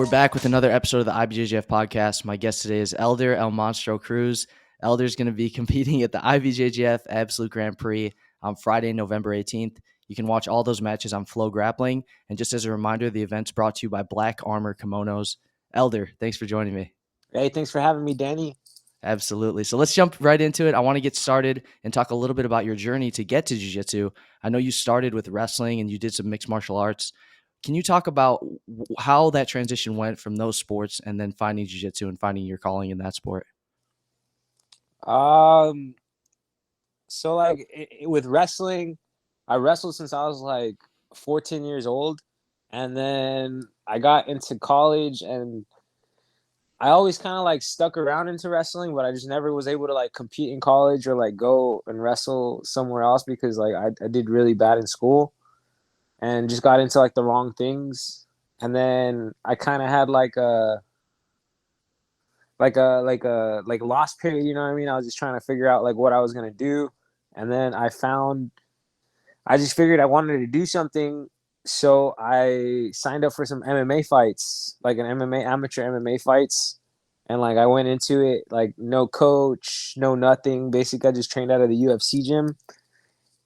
We're back with another episode of the IBJJF podcast. My guest today is Elder El Monstro Cruz. Elder's going to be competing at the IBJJF Absolute Grand Prix on Friday, November 18th. You can watch all those matches on Flow Grappling. And just as a reminder, the event's brought to you by Black Armor Kimonos. Elder, thanks for joining me. Hey, thanks for having me, Danny. Absolutely. So let's jump right into it. I want to get started and talk a little bit about your journey to get to Jiu Jitsu. I know you started with wrestling and you did some mixed martial arts. Can you talk about how that transition went from those sports and then finding Jiu Jitsu and finding your calling in that sport? So like with wrestling, I wrestled since I was like 14 years old, and then I got into college, and I always kind of like stuck around into wrestling, but I just never was able to like compete in college or like go and wrestle somewhere else because like I did really bad in school and just got into like the wrong things. And then I kind of had like a lost period, you know what I mean? I was just trying to figure out like what I was gonna do. And then I just figured I wanted to do something. So I signed up for some MMA fights, like amateur MMA fights. And like I went into it like no coach, no nothing. Basically I just trained out of the UFC gym.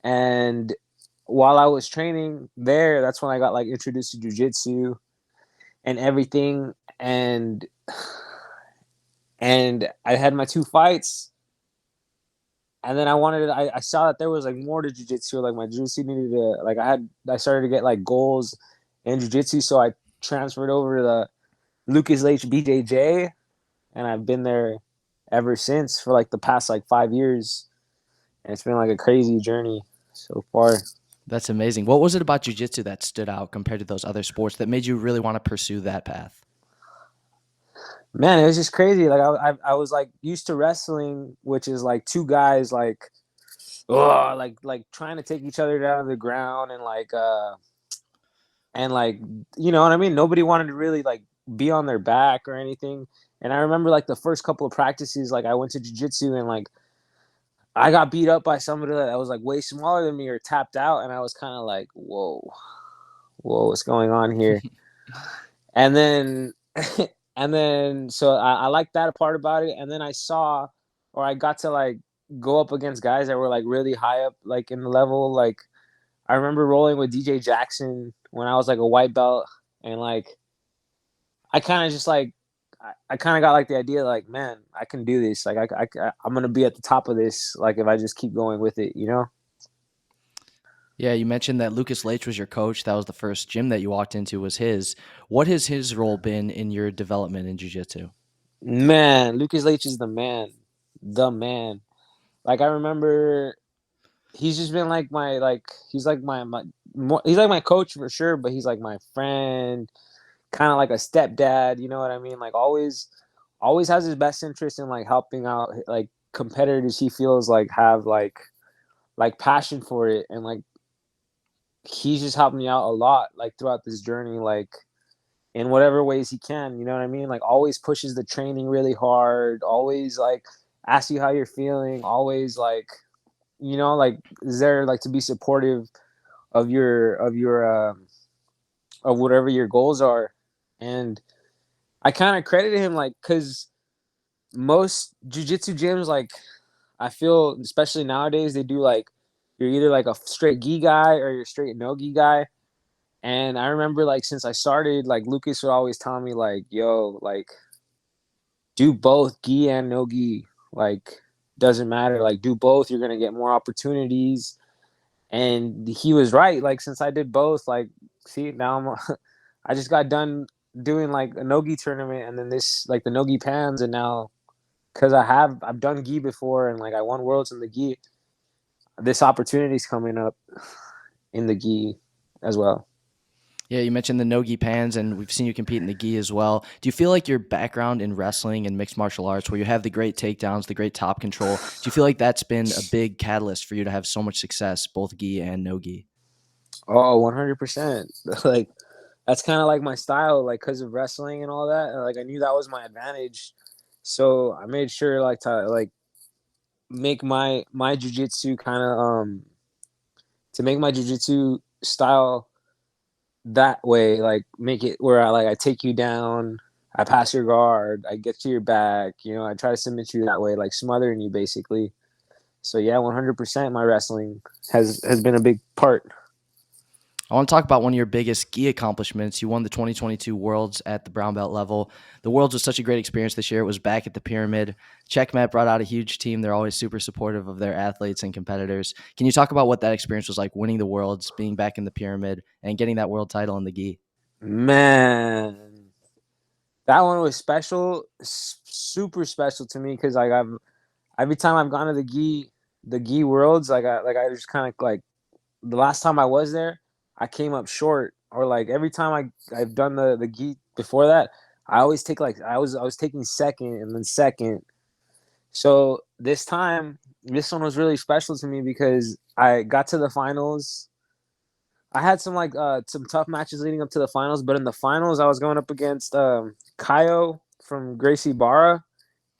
And while I was training there, that's when I got like introduced to jiu-jitsu and everything. And I had my 2 fights. And then I saw that there was like more to jiu-jitsu. Like my jiu-jitsu needed to, like I started to get like goals in jiu-jitsu. So I transferred over to the Lucas Leach BJJ, and I've been there ever since for like the past like 5 years. And it's been like a crazy journey so far. That's amazing. What was it about jiu-jitsu that stood out compared to those other sports that made you really want to pursue that path? Man, it was just crazy. Like I was like used to wrestling, which is like 2 guys like like trying to take each other down to the ground and like you know what I mean? Nobody wanted to really like be on their back or anything. And I remember like the first couple of practices, like I went to jiu-jitsu and like I got beat up by somebody that was like way smaller than me or tapped out, and I was kind of like, whoa, what's going on here? And then so I liked that part about it. And then I got to like go up against guys that were like really high up like in the level. Like I remember rolling with DJ Jackson when I was like a white belt, and like I kind of just like I kind of got like the idea like, man, I can do this. Like I'm gonna be at the top of this. Like if I just keep going with it, you know. Yeah, you mentioned that Lucas Leach was your coach. That was the first gym that you walked into was his. What has his role been in your development in jiu-jitsu? Man, Lucas Leach is the man, the man. Like I remember, he's just been like he's like he's like my coach for sure, but he's like my friend, kind of like a stepdad. You know what I mean? Like always has his best interest in like helping out like competitors he feels like have like passion for it, and like he's just helped me out a lot like throughout this journey, like in whatever ways he can, you know what I mean? Like always pushes the training really hard, always like asks you how you're feeling, always like, you know, like is there like to be supportive of of whatever your goals are. And I kind of credited him like because most jiu-jitsu gyms, like I feel especially nowadays, they do like you're either like a straight gi guy or you're straight no gi guy. And I remember like since I started, like Lucas would always tell me like, yo, like do both gi and no gi. Like doesn't matter. Like do both. You're gonna get more opportunities. And he was right. Like since I did both, like see now I just got done doing like a no gi tournament, and then this like the no gi pans, and now because I've done gi before and like I won worlds in the gi. This opportunity's coming up in the gi as well. Yeah, you mentioned the no-gi pans, and we've seen you compete in the gi as well. Do you feel like your background in wrestling and mixed martial arts, where you have the great takedowns, the great top control, do you feel like that's been a big catalyst for you to have so much success, both gi and no-gi? Oh, 100%. Like that's kind of like my style, like because of wrestling and all that. Like I knew that was my advantage, so I made sure like to like make my jujitsu kind of to make my jujitsu style that way, like make it where I take you down, I pass your guard, I get to your back, I try to submit you that way, like smothering you basically. So yeah, 100% my wrestling has been a big part. I want to talk about one of your biggest gi accomplishments. You won the 2022 Worlds at the brown belt level. The Worlds was such a great experience this year. It was back at the Pyramid. Checkmat brought out a huge team. They're always super supportive of their athletes and competitors. Can you talk about what that experience was like, winning the Worlds, being back in the Pyramid, and getting that world title in the gi? Man, that one was special, super special to me because like I've every time I've gone to the gi worlds, I just kind of like the last time I was there, I came up short. Or like every time I've done the gi before that, I always take like I was taking second and then second. So this one was really special to me because I got to the finals. I had some tough matches leading up to the finals, but in the finals I was going up against Kaio from Gracie Barra,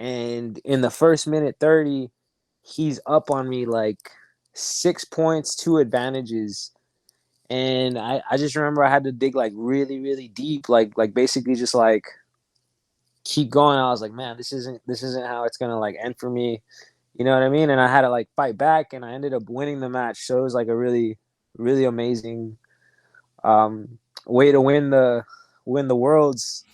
and in the first minute 30, he's up on me like 6 points, two advantages. And I just remember I had to dig like really, really deep, like basically just like keep going. I was like, man, this isn't how it's gonna like end for me. You know what I mean? And I had to like fight back and I ended up winning the match. So it was like a really, really amazing way to win the worlds.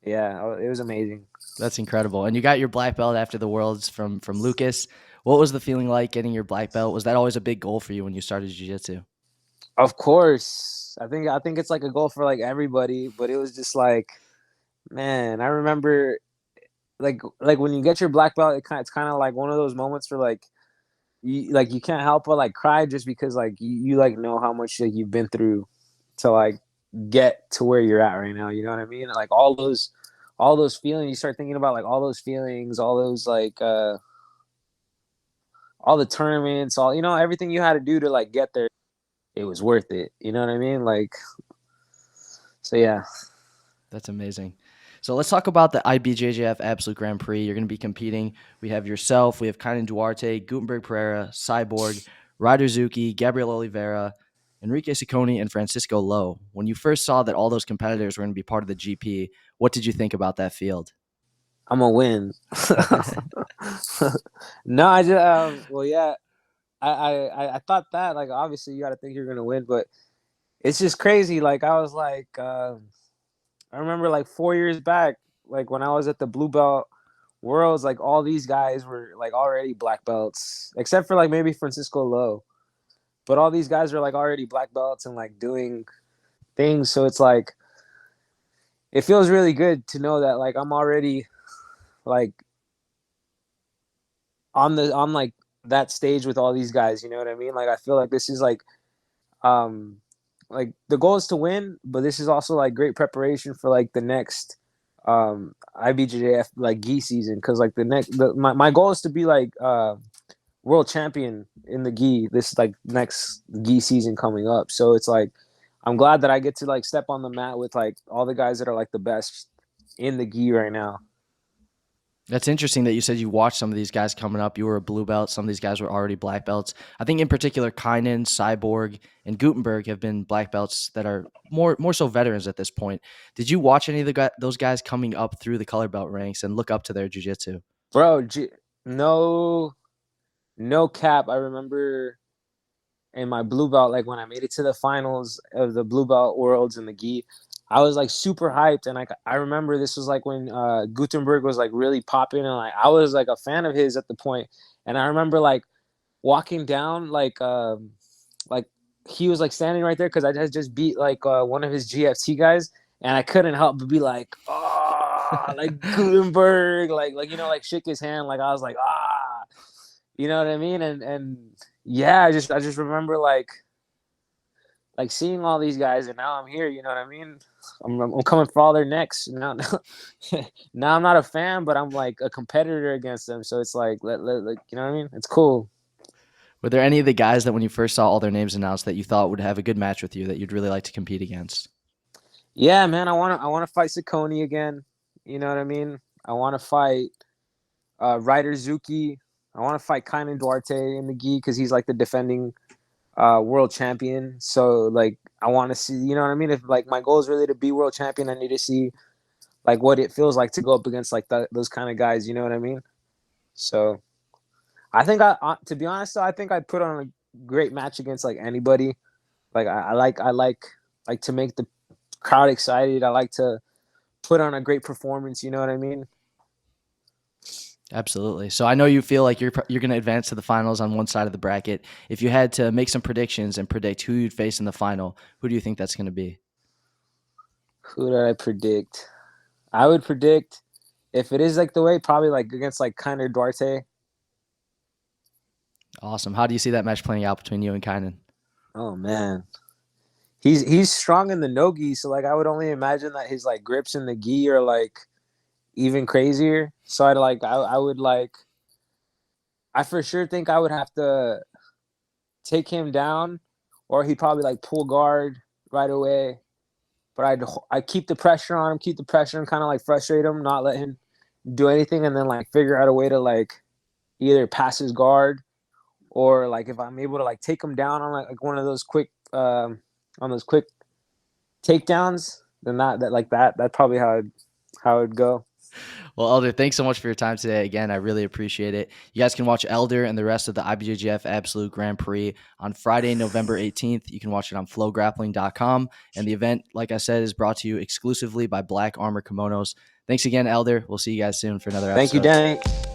Yeah, it was amazing. That's incredible. And you got your black belt after the Worlds from Lucas. What was the feeling like getting your black belt? Was that always a big goal for you when you started jiu-jitsu? Of course. I think it's like a goal for like everybody, but it was just like, man, I remember like when you get your black belt, it's kind of like one of those moments where you can't help but like cry just because like you like know how much like you've been through to like get to where you're at right now. You know what I mean? Like all those feelings. You start thinking about like all those feelings, all those like all the tournaments, all everything you had to do to like get there. It was worth it. You know what I mean? Like so, yeah. That's amazing. So let's talk about the IBJJF Absolute Grand Prix. You're going to be competing. We have yourself, we have Kynan Duarte, Gutenberg Pereira, Cyborg, Ryder Zuki, Gabriel Oliveira, Enrique Ciccone, and Francisco Lowe. When you first saw that all those competitors were going to be part of the GP, what did you think about that field? I'm gonna win. No, I just well, yeah. I thought that like obviously you got to think you're gonna win, but it's just crazy. Like I was like, I remember like 4 years back, like when I was at the blue belt worlds, like all these guys were like already black belts, except for like maybe Francisco Lowe. But all these guys are like already black belts and like doing things. So it's like it feels really good to know that like I'm already like on like that stage with all these guys. You know what I mean? Like I feel like this is um like the goal is to win, but this is also like great preparation for like the next IBJJF like gi season because like my goal is to be like world champion in the gi this like next gi season coming up. So it's like I'm glad that I get to like step on the mat with like all the guys that are like the best in the gi right now. That's interesting that you said you watched some of these guys coming up. You were a blue belt. Some of these guys were already black belts. I think in particular, Kynan, Cyborg, and Gutenberg have been black belts that are more so veterans at this point. Did you watch any of those guys coming up through the color belt ranks and look up to their jiu-jitsu? Bro, no no cap. I remember in my blue belt, like when I made it to the finals of the blue belt worlds in the gi, I was like super hyped. And I remember this was like when Gutenberg was like really popping, and like I was like a fan of his at the point. And I remember like walking down like he was like standing right there because I had just beat like one of his GFT guys, and I couldn't help but be like, oh, like Gutenberg, like like shake his hand, like I was like, ah, you know what I mean? And yeah, I just remember like seeing all these guys, and now I'm here. You know what I mean? I'm coming for all their necks now. Now I'm not a fan, but I'm like a competitor against them. So it's like you know what I mean? It's cool. Were there any of the guys that when you first saw all their names announced that you thought would have a good match with you that you'd really like to compete against? Yeah, man. I wanna fight Ciccone again. You know what I mean? I want to fight Ryder Zuki. I want to fight Kynan Duarte in the gi because he's like the defending world champion. So like I want to see, you know what I mean? If like my goal is really to be world champion, I need to see like what it feels like to go up against like those kind of guys. You know what I mean? So I think to be honest, though, I think I'd put on a great match against like anybody. Like I like to make the crowd excited. I like to put on a great performance. You know what I mean? Absolutely. So I know you feel like you're going to advance to the finals on one side of the bracket. If you had to make some predictions and predict who you'd face in the final, who do you think that's going to be? Who did I predict? I would predict if it is like the way, probably like against like Kiner Duarte. Awesome. How do you see that match playing out between you and Kynan? Oh man, he's strong in the no gi, so like I would only imagine that his like grips in the gi are like even crazier. So I would like I for sure think I would have to take him down, or he'd probably like pull guard right away. But I keep the pressure on him, keep the pressure and kind of like frustrate him, not let him do anything, and then like figure out a way to like either pass his guard, or like if I'm able to like take him down on like one of those quick on those quick takedowns, then that's probably how it'd go. Well, Elder, thanks so much for your time today. Again, I really appreciate it. You guys can watch Elder and the rest of the IBJJF Absolute Grand Prix on Friday, November 18th. You can watch it on flowgrappling.com. And the event, like I said, is brought to you exclusively by Black Armor Kimonos. Thanks again, Elder. We'll see you guys soon for another Thank you, episode. Danny.